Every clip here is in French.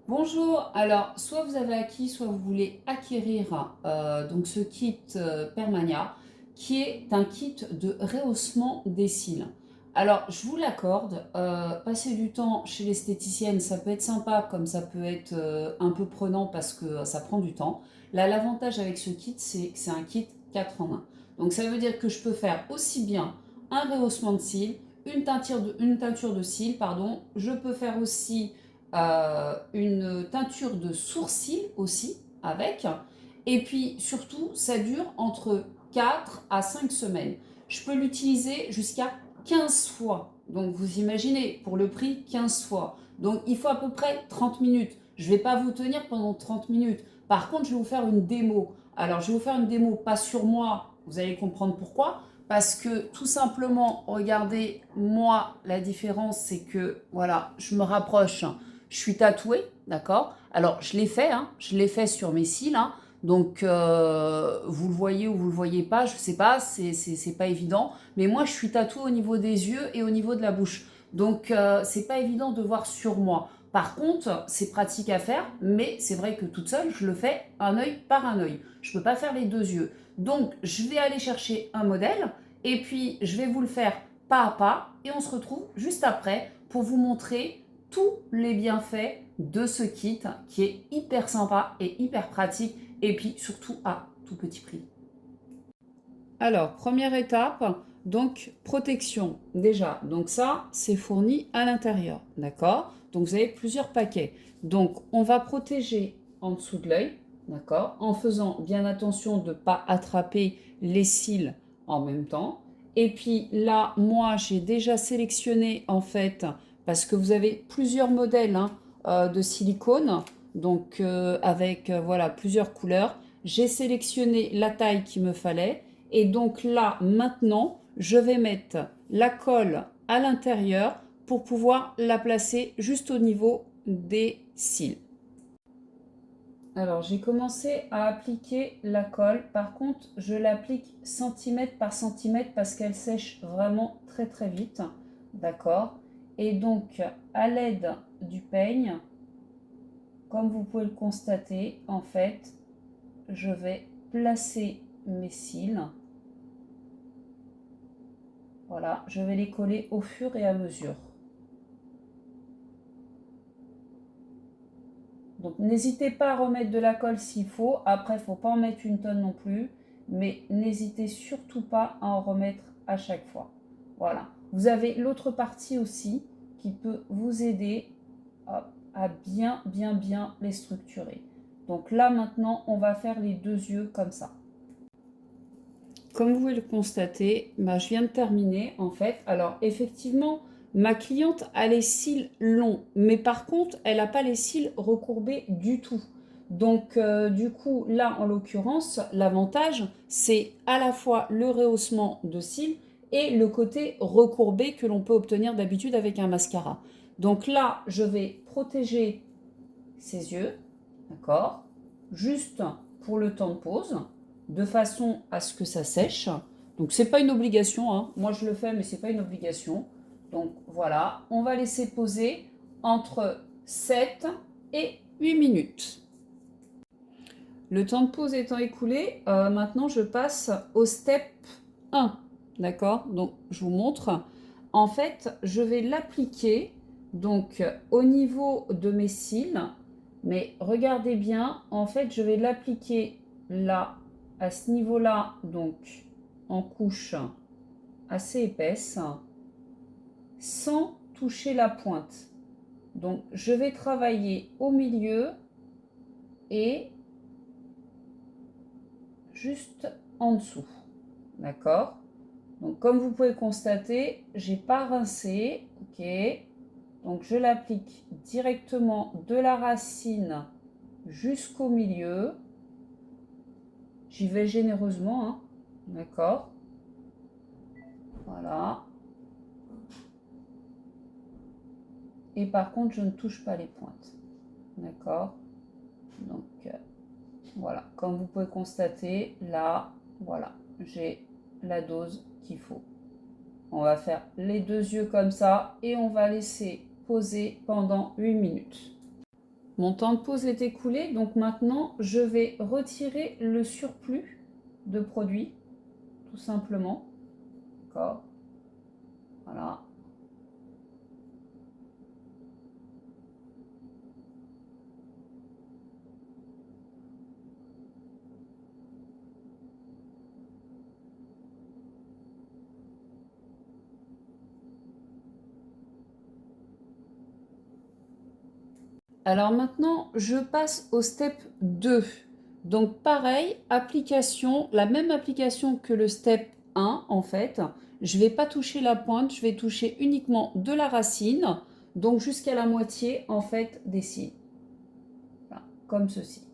Bonjour, alors soit vous avez acquis, soit vous voulez acquérir donc ce kit Permania qui est un kit de rehaussement des cils. Alors je vous l'accorde, passer du temps chez l'esthéticienne ça peut être sympa comme ça peut être un peu prenant parce que ça prend du temps. Là l'avantage avec ce kit c'est que c'est un kit 4 en 1. Donc ça veut dire que je peux faire aussi bien un rehaussement de cils, une teinture de cils, pardon. Je peux faire aussi une teinture de sourcils aussi avec. Et puis surtout, ça dure entre 4 à 5 semaines. Je peux l'utiliser jusqu'à 15 fois. Donc vous imaginez, pour le prix, 15 fois. Donc il faut à peu près 30 minutes. Je ne vais pas vous tenir pendant 30 minutes. Par contre, je vais vous faire une démo. Alors, je vais vous faire une démo, pas sur moi, vous allez comprendre pourquoi. Parce que tout simplement, regardez, moi, la différence, c'est que, voilà, je me rapproche. Je suis tatouée, d'accord. Alors, je l'ai fait, hein, je l'ai fait sur mes cils, hein, donc vous le voyez ou vous le voyez pas, je sais pas, c'est pas évident. Mais moi, je suis tatouée au niveau des yeux et au niveau de la bouche. Donc, c'est pas évident de voir sur moi. Par contre, c'est pratique à faire, mais c'est vrai que toute seule, je le fais un œil par un œil. Je peux pas faire les deux yeux. Donc, je vais aller chercher un modèle et puis je vais vous le faire pas à pas et on se retrouve juste après pour vous montrer tous les bienfaits de ce kit qui est hyper sympa et hyper pratique et puis surtout à tout petit prix. Alors, première étape, donc protection. Déjà, donc ça, c'est fourni à l'intérieur, d'accord? Donc vous avez plusieurs paquets. Donc on va protéger en dessous de l'œil, d'accord? En faisant bien attention de ne pas attraper les cils en même temps. Et puis là, moi, j'ai déjà sélectionné en fait, parce que vous avez plusieurs modèles hein, de silicone, donc avec voilà plusieurs couleurs. J'ai sélectionné la taille qu'il me fallait. Et donc là, maintenant, je vais mettre la colle à l'intérieur pour pouvoir la placer juste au niveau des cils. Alors, j'ai commencé à appliquer la colle. Par contre, je l'applique centimètre par centimètre parce qu'elle sèche vraiment très très vite. D'accord? Et donc, à l'aide du peigne, comme vous pouvez le constater, en fait, je vais placer mes cils. Voilà, je vais les coller au fur et à mesure. Donc n'hésitez pas à remettre de la colle s'il faut. Après, il ne faut pas en mettre une tonne non plus. Mais n'hésitez surtout pas à en remettre à chaque fois. Voilà. Vous avez l'autre partie aussi qui peut vous aider à bien les structurer. Donc là maintenant, on va faire les deux yeux comme ça. Comme vous pouvez le constater, je viens de terminer en fait. Alors effectivement, ma cliente a les cils longs, mais par contre, elle n'a pas les cils recourbés du tout. Donc du coup, là en l'occurrence, l'avantage, c'est à la fois le rehaussement de cils et le côté recourbé que l'on peut obtenir d'habitude avec un mascara. Donc là, je vais protéger ses yeux, d'accord, juste pour le temps de pause, de façon à ce que ça sèche. Donc c'est pas une obligation, hein. Moi je le fais, mais c'est pas une obligation. Donc voilà, on va laisser poser entre 7 et 8 minutes. Le temps de pause étant écoulé, maintenant je passe au step 1. D'accord? Donc je vous montre. En fait, je vais l'appliquer donc au niveau de mes cils. Mais regardez bien, en fait, je vais l'appliquer là, à ce niveau-là, donc en couche assez épaisse, sans toucher la pointe. Donc je vais travailler au milieu et juste en dessous. D'accord? Donc comme vous pouvez constater, j'ai pas rincé, ok. Donc je l'applique directement de la racine jusqu'au milieu. J'y vais généreusement, hein. D'accord? Voilà. Et par contre, je ne touche pas les pointes. D'accord? Donc voilà, comme vous pouvez constater, là, voilà, j'ai la dose qu'il faut. On va faire les deux yeux comme ça et on va laisser poser pendant 8 minutes. Mon temps de pause est écoulé, donc maintenant je vais retirer le surplus de produit, tout simplement. D'accord. Voilà. Alors maintenant, je passe au step 2. Donc pareil, application, la même application que le step 1 en fait. Je ne vais pas toucher la pointe, je vais toucher uniquement de la racine, donc jusqu'à la moitié en fait des cils. Voilà, comme ceci.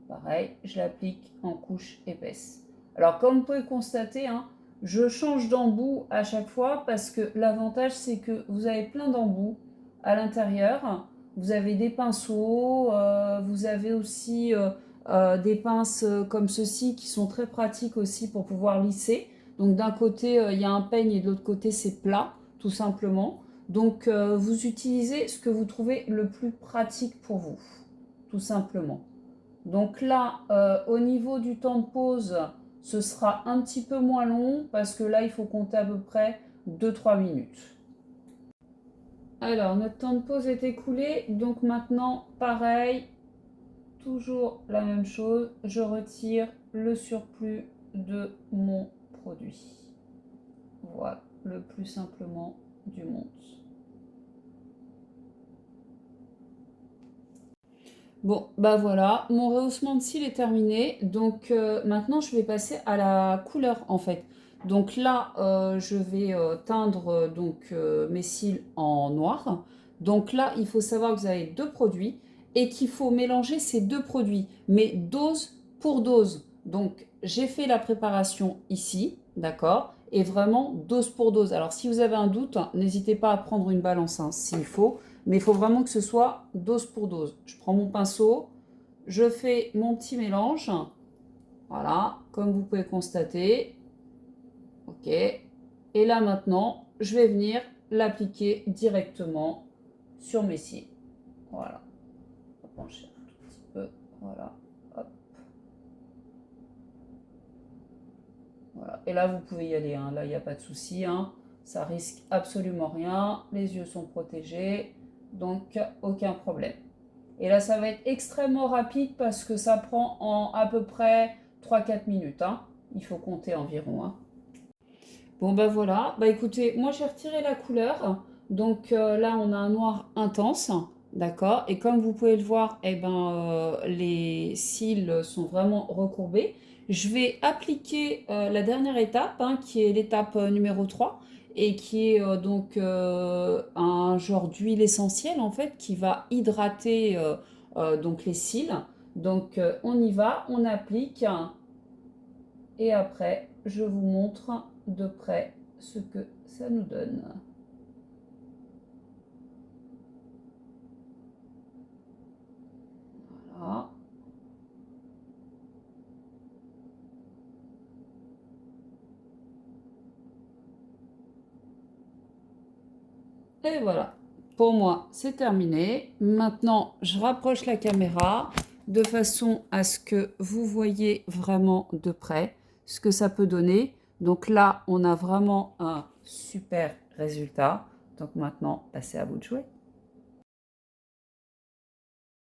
Pareil, je l'applique en couche épaisse. Alors comme vous pouvez le constater, hein, je change d'embout à chaque fois parce que l'avantage c'est que vous avez plein d'embouts à l'intérieur. Vous avez des pinceaux, vous avez aussi des pinces comme ceci qui sont très pratiques aussi pour pouvoir lisser. Donc d'un côté il y a un peigne et de l'autre côté c'est plat tout simplement. Donc vous utilisez ce que vous trouvez le plus pratique pour vous, tout simplement. Donc là, au niveau du temps de pause, ce sera un petit peu moins long parce que là, il faut compter à peu près 2-3 minutes. Alors, notre temps de pause est écoulé. Donc maintenant, pareil, toujours la même chose. Je retire le surplus de mon produit. Voilà, le plus simplement du monde. Bon, bah voilà, mon rehaussement de cils est terminé. Donc maintenant, je vais passer à la couleur en fait. Donc là, je vais teindre mes cils en noir. Donc là, il faut savoir que vous avez deux produits et qu'il faut mélanger ces deux produits, mais dose pour dose. Donc j'ai fait la préparation ici, d'accord? Et vraiment dose pour dose. Alors si vous avez un doute, hein, n'hésitez pas à prendre une balance hein, s'il faut. Mais il faut vraiment que ce soit dose pour dose. Je prends mon pinceau, je fais mon petit mélange. Voilà, comme vous pouvez constater. Ok. Et là maintenant, je vais venir l'appliquer directement sur mes cils. Voilà. On va pencher un tout petit peu. Voilà. Hop. Voilà. Et là, vous pouvez y aller. Hein. Là, il n'y a pas de souci. Hein. Ça risque absolument rien. Les yeux sont protégés. Donc, aucun problème. Et là, ça va être extrêmement rapide parce que ça prend en à peu près 3-4 minutes. Hein. Il faut compter environ. Hein. Bon, bah voilà. Bah écoutez, moi j'ai retiré la couleur. Donc là, on a un noir intense. D'accord. Et comme vous pouvez le voir, eh ben, les cils sont vraiment recourbés. Je vais appliquer la dernière étape, hein, qui est l'étape numéro 3 et qui est un genre d'huile essentielle en fait qui va hydrater donc les cils. Donc on y va, on applique et après je vous montre de près ce que ça nous donne. Voilà. Et voilà, pour moi c'est terminé. Maintenant je rapproche la caméra de façon à ce que vous voyez vraiment de près ce que ça peut donner. Donc là on a vraiment un super résultat. Donc maintenant, c'est à vous de jouer.